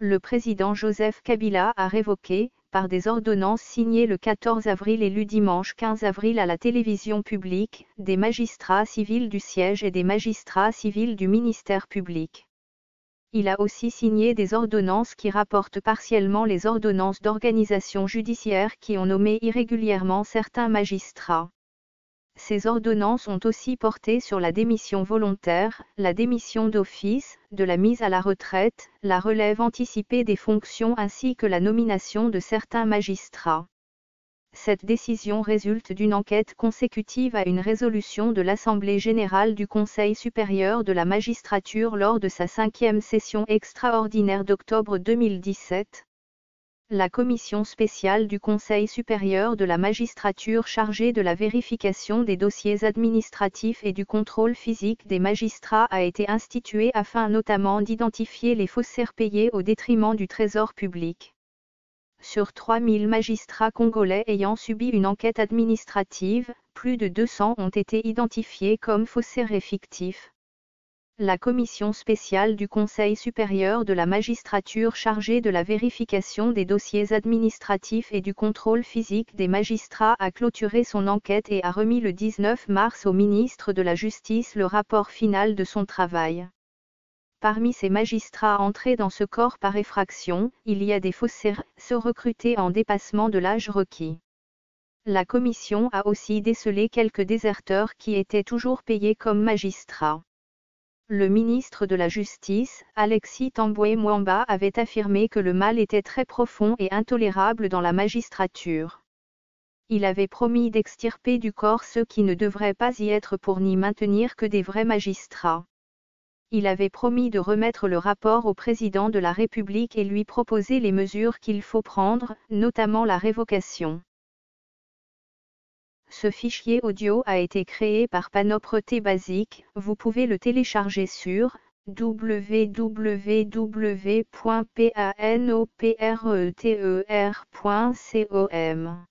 Le président Joseph Kabila a révoqué, par des ordonnances signées le 14 avril et lu dimanche 15 avril à la télévision publique, des magistrats civils du siège et des magistrats civils du ministère public. Il a aussi signé des ordonnances qui rapportent partiellement les ordonnances d'organisation judiciaire qui ont nommé irrégulièrement certains magistrats. Ces ordonnances ont aussi porté sur la démission volontaire, la démission d'office, de la mise à la retraite, la relève anticipée des fonctions ainsi que la nomination de certains magistrats. Cette décision résulte d'une enquête consécutive à une résolution de l'Assemblée générale du Conseil supérieur de la magistrature lors de sa 5e session extraordinaire d'octobre 2017. La commission spéciale du Conseil supérieur de la magistrature chargée de la vérification des dossiers administratifs et du contrôle physique des magistrats a été instituée afin notamment d'identifier les faussaires payés au détriment du trésor public. Sur 3000 magistrats congolais ayant subi une enquête administrative, plus de 200 ont été identifiés comme faussaires et fictifs. La commission spéciale du Conseil supérieur de la magistrature chargée de la vérification des dossiers administratifs et du contrôle physique des magistrats a clôturé son enquête et a remis le 19 mars au ministre de la Justice le rapport final de son travail. Parmi ces magistrats entrés dans ce corps par effraction, il y a des faussaires, ceux recrutés en dépassement de l'âge requis. La commission a aussi décelé quelques déserteurs qui étaient toujours payés comme magistrats. Le ministre de la Justice, Alexis Tambwe Mwamba, avait affirmé que le mal était très profond et intolérable dans la magistrature. Il avait promis d'extirper du corps ceux qui ne devraient pas y être pour n'y maintenir que des vrais magistrats. Il avait promis de remettre le rapport au président de la République et lui proposer les mesures qu'il faut prendre, notamment la révocation. Ce fichier audio a été créé par Panopreté Basic, vous pouvez le télécharger sur www.panopreter.com.